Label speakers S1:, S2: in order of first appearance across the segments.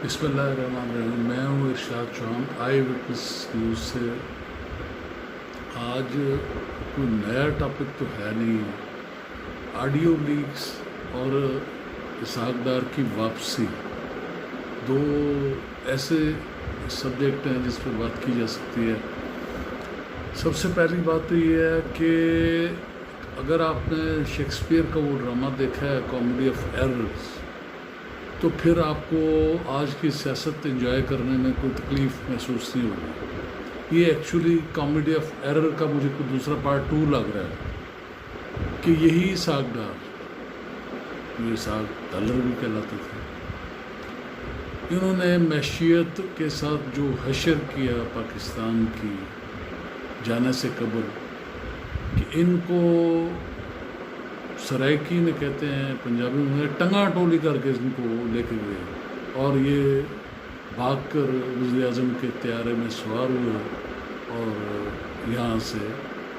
S1: بسم اللہ الرحمن الرحیم۔ میں ہوں ارشاد چوہان، آئی وٹنس نیوز سے۔ آج کوئی نیا ٹاپک تو ہے نہیں، آڈیو لیکس اور اسحاق ڈار کی واپسی، دو ایسے سبجیکٹ ہیں جس پہ بات کی جا سکتی ہے۔ سب سے پہلی بات تو یہ ہے کہ اگر آپ نے شیکسپیئر کا وہ ڈرامہ دیکھا ہے کامیڈی آف ایررز، تو پھر آپ کو آج کی سیاست انجوائے کرنے میں کوئی تکلیف محسوس نہیں ہوگی۔ یہ ایکچولی کامیڈی آف ایرر کا مجھے کوئی دوسرا پارٹ 2 لگ رہا ہے کہ یہی اسحاق ڈار، جو اسحاق ڈالر بھی کہلاتے تھے، انہوں نے معیشت کے ساتھ جو حشر کیا پاکستان کی جانے سے قبل، کہ ان کو سرائکی میں کہتے ہیں پنجابی میں، ٹنگا ٹولی کر کے ان کو لے کے گئے اور یہ بھاگ کر وزیر اعظم کے طیارے میں سوار ہوئے اور یہاں سے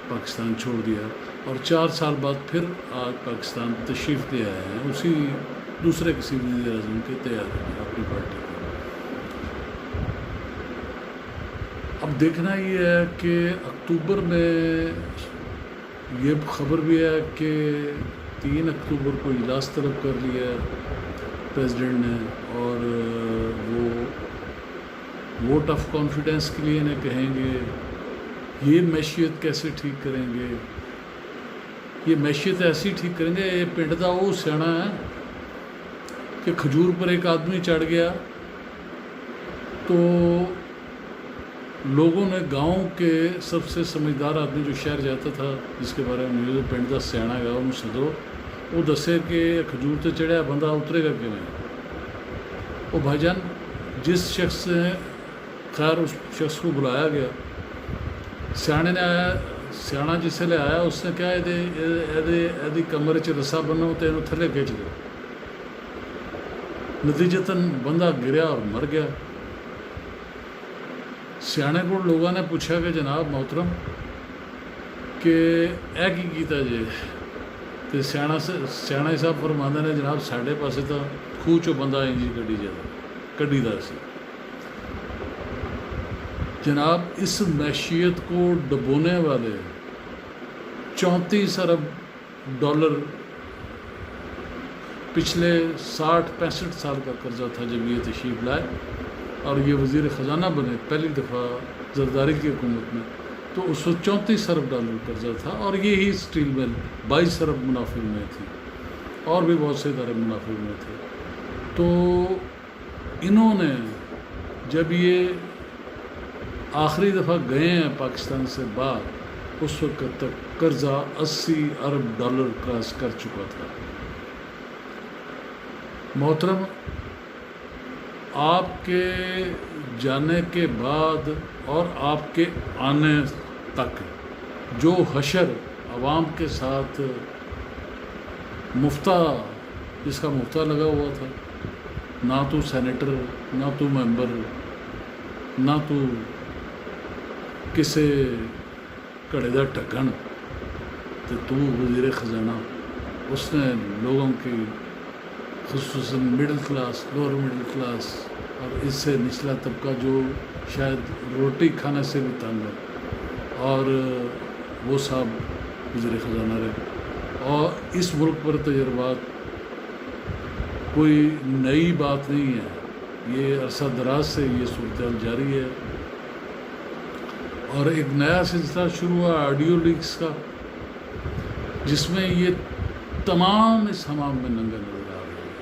S1: پاکستان چھوڑ دیا، اور 4 سال بعد پھر آج پاکستان تشریف لے آئے ہیں اسی دوسرے کسی وزیر اعظم کے طیارے میں اپنی پارٹی کے۔ اب دیکھنا یہ ہے کہ اکتوبر میں یہ خبر بھی ہے کہ 3 اکتوبر کو اجلاس طلب کر لیا ہے پریزیڈنٹ نے، اور وہ ووٹ آف کانفیڈنس کے لیے انہیں کہیں گے یہ معیشت کیسے ٹھیک کریں گے۔ یہ معیشت ایسی ٹھیک کریں گے، یہ پنڈ دا وہ سیانا ہے کہ کھجور پر ایک آدمی چڑھ گیا تو لوگوں نے گاؤں کے سب سے سمجھدار آدمی جو شہر جاتا تھا، جس کے بارے میں نیوز پنڈ دا سیانا گا انہوں سدو، وہ دسے کہ کھجور تے چڑھیا بندہ اترے گا کیوں؟ وہ بھائی جان جس شخص سے خیر اس شخص کو بلایا گیا، سیانے نے آیا، سیانا جس سے لے آیا اس نے کہا ایدی کمرے چ رسا بنو تو انہوں تھلے کھینچ دو، نتیجتاً بندہ گریا اور مر گیا۔ سیانے کو لوگوں نے پوچھا کہ جناب محترم کہ اے کی کیتا جے، تو سیانا صاحب فرماندے نے جناب ساڈے پاسے تو خوہ چو بندہ انجی کڈی دا سی۔ جناب اس معیشت کو ڈبونے والے 34 ارب ڈالر پچھلے 60-65 سال کا قرضہ تھا جب یہ تشریف لائے اور یہ وزیر خزانہ بنے پہلی دفعہ زرداری کی حکومت میں، تو اس وقت 34 ارب ڈالر قرضہ تھا، اور یہی اسٹیل مل 22 ارب منافع میں تھی، اور بھی بہت سے ادارے منافع میں تھے۔ تو انہوں نے جب یہ آخری دفعہ گئے ہیں پاکستان سے باہر، اس وقت تک قرضہ 80 ارب ڈالر کراس کر چکا تھا۔ محترم، آپ کے جانے کے بعد اور آپ کے آنے تک جو حشر عوام کے ساتھ مفتہ، جس کا مفتہ لگا ہوا تھا، نہ تو سینیٹر، نہ تو ممبر، نہ تو کسی کڑے دا ٹکن، تو وزیر خزانہ، اس نے لوگوں کی خصوصاً middle class, lower middle class اور اس سے نچلا طبقہ جو شاید روٹی کھانے سے بھی تنگ ہے، اور وہ صاحب وزیر خزانہ رہے۔ اور اس ملک پر تجربات کوئی نئی بات نہیں ہے، یہ عرصہ دراز سے یہ صورتحال جاری ہے، اور ایک نیا سلسلہ شروع ہوا آڈیو لیکس کا، جس میں یہ تمام اس حمام میں ننگے نظر آ رہے ہیں۔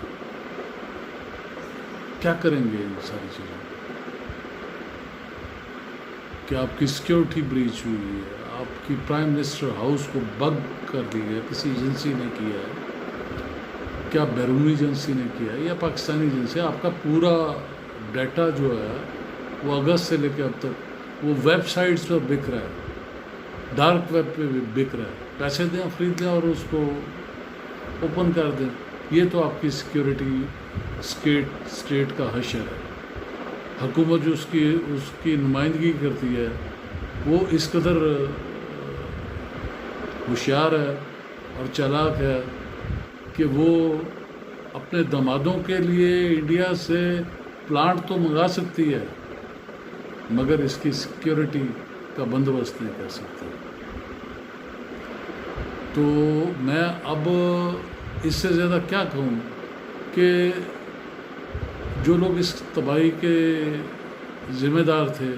S1: کیا کریں گے ان ساری چیزوں کہ آپ کی سیکیورٹی بریچ ہوئی ہے، آپ کی پرائم منسٹر ہاؤس کو بگ کر دی ہے، کسی ایجنسی نے کیا ہے، کیا بیرونی ایجنسی نے کیا ہے یا پاکستانی ایجنسی؟ آپ کا پورا ڈیٹا جو ہے وہ اگست سے لے کے اب تک وہ ویب سائٹس پر بک رہا ہے، ڈارک ویب پہ بھی بک رہا ہے، پیسے دیں خرید لیں اور اس کو اوپن کر دیں۔ یہ تو آپ کی سیکیورٹی اسٹیٹ کا حشر ہے۔ حکومت جو اس کی نمائندگی کرتی ہے وہ اس قدر ہوشیار ہے اور چالاک ہے کہ وہ اپنے دمادوں کے لیے انڈیا سے پلانٹ تو منگا سکتی ہے مگر اس کی سیکیورٹی کا بندوبست نہیں کر سکتی. تو میں اب اس سے زیادہ کیا کہوں کہ جو لوگ اس تباہی کے ذمہ دار تھے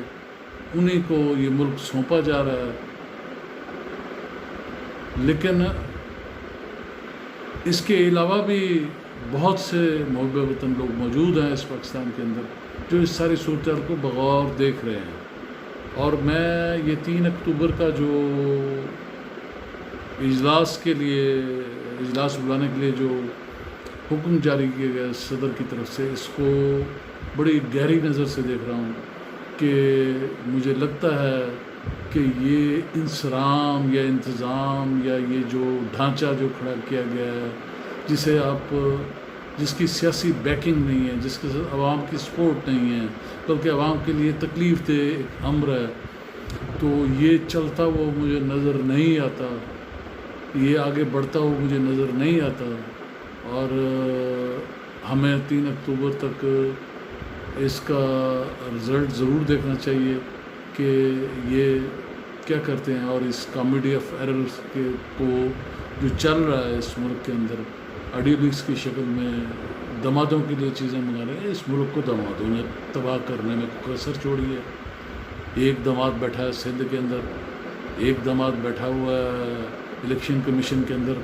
S1: انہی کو یہ ملک سونپا جا رہا ہے. لیکن اس کے علاوہ بھی بہت سے محب وطن لوگ موجود ہیں اس پاکستان کے اندر جو اس ساری صورتحال کو بغور دیکھ رہے ہیں. اور میں یہ 3 اکتوبر کا جو اجلاس بلانے کے لیے جو حکم جاری کیا گیا صدر کی طرف سے، اس کو بڑی گہری نظر سے دیکھ رہا ہوں کہ مجھے لگتا ہے کہ یہ انصرام یا انتظام یا یہ جو ڈھانچہ جو کھڑا کیا گیا ہے جس کی سیاسی بیکنگ نہیں ہے، جس کے ساتھ عوام کی سپورٹ نہیں ہے، بلکہ عوام کے لیے تکلیف دہ ایک امر ہے، تو یہ چلتا ہوا مجھے نظر نہیں آتا، یہ آگے بڑھتا ہوا مجھے نظر نہیں آتا. اور ہمیں 3 اکتوبر تک اس کا رزلٹ ضرور دیکھنا چاہیے کہ یہ کیا کرتے ہیں. اور اس کامیڈی آف ایررز کو جو چل رہا ہے اس ملک کے اندر آڈیو لیکس کی شکل میں دمادوں کے لیے چیزیں منگا رہے ہیں، اس ملک کو دمادوں نے تباہ کرنے میں کسر چھوڑی ہے. ایک دماد بیٹھا ہے سندھ کے اندر، ایک دماد بیٹھا ہوا ہے الیکشن کمیشن کے اندر،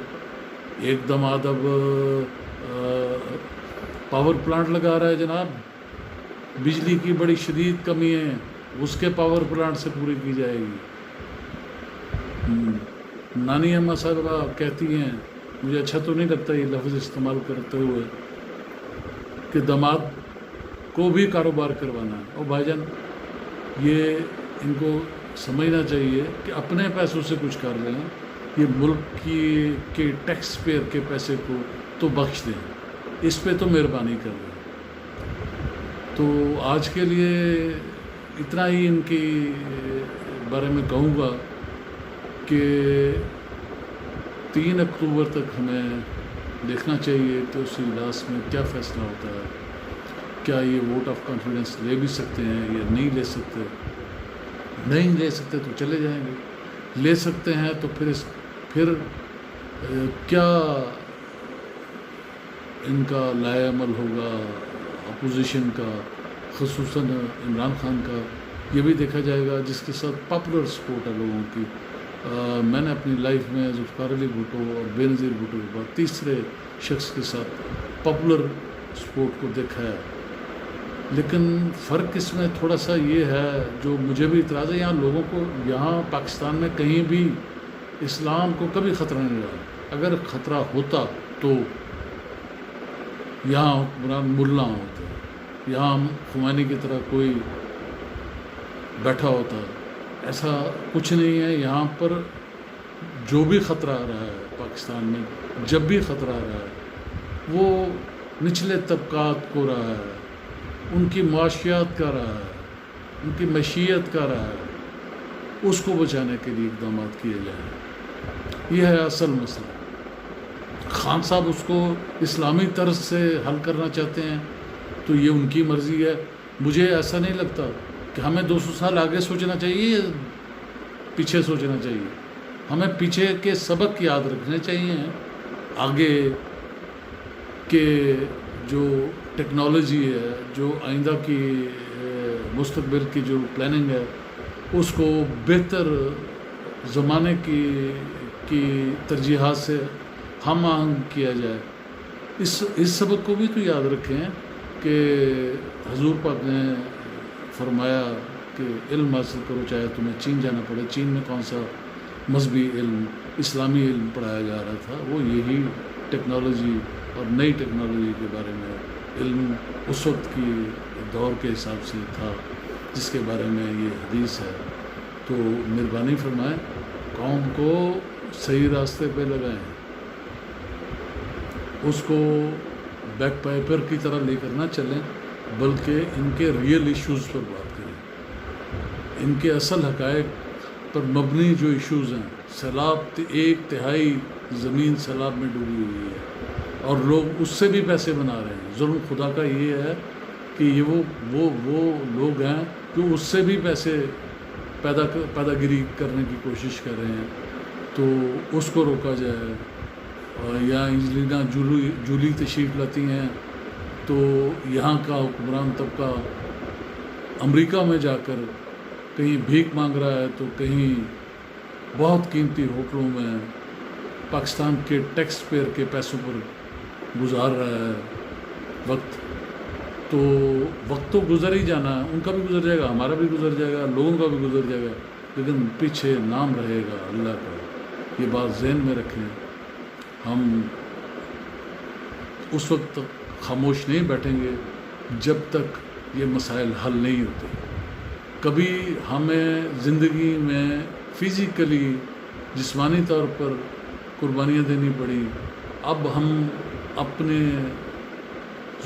S1: ایک دماد اب پاور پلانٹ لگا رہا ہے. جناب بجلی کی بڑی شدید کمی ہے، اس کے پاور پلانٹ سے پوری کی جائے گی. نانی اماں صاحبہ کہتی ہیں، مجھے اچھا تو نہیں لگتا یہ لفظ استعمال کرتے ہوئے، کہ دماد کو بھی کاروبار کروانا ہے. اور بھائی جان یہ ان کو سمجھنا چاہیے کہ اپنے پیسوں سے کچھ کر لیں، یہ ملک کے ٹیکس پیئر کے پیسے کو تو بخش دیں، اس پہ تو مہربانی کر دیں. تو آج کے لیے اتنا ہی ان کی بارے میں کہوں گا کہ 3 اکتوبر تک ہمیں دیکھنا چاہیے کہ اس اجلاس میں کیا فیصلہ ہوتا ہے. کیا یہ ووٹ آف کانفیڈنس لے بھی سکتے ہیں یا نہیں لے سکتے؟ نہیں لے سکتے تو چلے جائیں گے، لے سکتے ہیں تو پھر کیا ان کا لائے عمل ہوگا اپوزیشن کا، خصوصاً عمران خان کا، یہ بھی دیکھا جائے گا، جس کے ساتھ پاپولر سپورٹ ہے لوگوں کی. میں نے اپنی لائف میں ذوالفقار علی بھٹو اور بے نظیر بھٹو کے بعد تیسرے شخص کے ساتھ پاپولر سپورٹ کو دیکھا ہے. لیکن فرق اس میں تھوڑا سا یہ ہے جو مجھے بھی اعتراض ہے، یہاں لوگوں کو یہاں پاکستان میں کہیں بھی اسلام کو کبھی خطرہ نہیں رہا. اگر خطرہ ہوتا تو یہاں حکمران ملا ہوتا، یہاں خمینی کی طرح کوئی بیٹھا ہوتا. ایسا کچھ نہیں ہے. یہاں پر جو بھی خطرہ آ رہا ہے پاکستان میں، جب بھی خطرہ آ رہا ہے وہ نچلے طبقات کو رہا ہے، ان کی معاشیات کا رہا ہے، ان کی معیشت کا رہا ہے. اس کو بچانے کے لیے اقدامات کیے جائیں. یہ ہے اصل مسئلہ. خان صاحب اس کو اسلامی طرز سے حل کرنا چاہتے ہیں تو یہ ان کی مرضی ہے. مجھے ایسا نہیں لگتا کہ ہمیں 200 سال آگے سوچنا چاہیے یا پیچھے سوچنا چاہیے. ہمیں پیچھے کے سبق یاد رکھنے چاہیے، آگے کے جو ٹیکنالوجی ہے، جو آئندہ کی مستقبل کی جو پلاننگ ہے، اس کو بہتر زمانے کی ترجیحات سے ہم آہنگ کیا جائے. اس سبق کو بھی تو یاد رکھیں کہ حضور پاک نے فرمایا کہ علم حاصل کرو چاہے تمہیں چین جانا پڑے. چین میں کون سا مذہبی علم، اسلامی علم پڑھایا جا رہا تھا؟ وہ یہی ٹیکنالوجی اور نئی ٹیکنالوجی کے بارے میں علم اس وقت کی دور کے حساب سے تھا جس کے بارے میں یہ حدیث ہے. تو مہربانی فرمائیں قوم کو صحیح راستے پہ لگائیں، اس کو بیک پائپر کی طرح لے کر نہ چلیں، بلکہ ان کے ریئل ایشوز پر بات کریں. ان کے اصل حقائق پر مبنی جو ایشوز ہیں. سیلاب 1/3 زمین سیلاب میں ڈوبی ہوئی ہے اور لوگ اس سے بھی پیسے بنا رہے ہیں. ظلم خدا کا یہ ہے کہ یہ وہ لوگ ہیں جو اس سے بھی پیسے پیداگیری کرنے کی کوشش کر رہے ہیں، تو اس کو روکا جائے. یا انجلینا جولی تشریف لاتی ہیں تو یہاں کا حکمران طبقہ امریکہ میں جا کر کہیں بھیک مانگ رہا ہے تو کہیں بہت قیمتی ہوٹلوں میں پاکستان کے ٹیکس پیئر کے پیسوں پر گزار رہا ہے وقت. تو وقت تو گزر ہی جانا ہے، ان کا بھی گزر جائے گا، ہمارا بھی گزر جائے گا، لوگوں کا بھی گزر جائے گا، لیکن پیچھے نام رہے گا اللہ کا. یہ بات ذہن میں رکھیں. ہم اس وقت تک خاموش نہیں بیٹھیں گے جب تک یہ مسائل حل نہیں ہوتے. کبھی ہمیں زندگی میں فزیکلی جسمانی طور پر قربانیاں دینی پڑی. اب ہم اپنے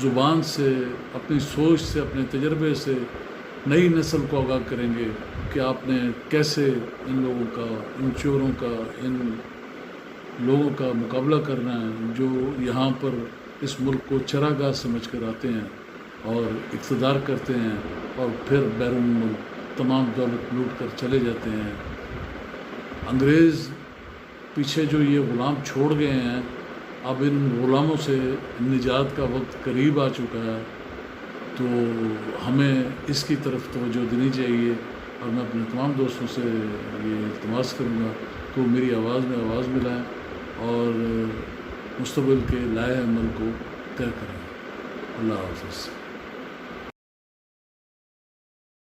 S1: زبان سے، اپنی سوچ سے، اپنے تجربے سے نئی نسل کو آگاہ کریں گے کہ آپ نے کیسے ان لوگوں کا، ان چوروں کا، ان لوگوں کا مقابلہ کرنا ہے جو یہاں پر اس ملک کو چراگاہ سمجھ کر آتے ہیں اور اقتدار کرتے ہیں اور پھر بیرون ملک تمام دولت لوٹ کر چلے جاتے ہیں. انگریز پیچھے جو یہ غلام چھوڑ گئے ہیں، اب ان غلاموں سے نجات کا وقت قریب آ چکا ہے. تو ہمیں اس کی طرف توجہ دینی چاہیے. اور میں اپنے تمام دوستوں سے یہ التماس کروں گا کہ وہ میری آواز میں آواز ملائیں اور مستقبل کے لائحہ عمل کو طے کریں. اللہ حافظ.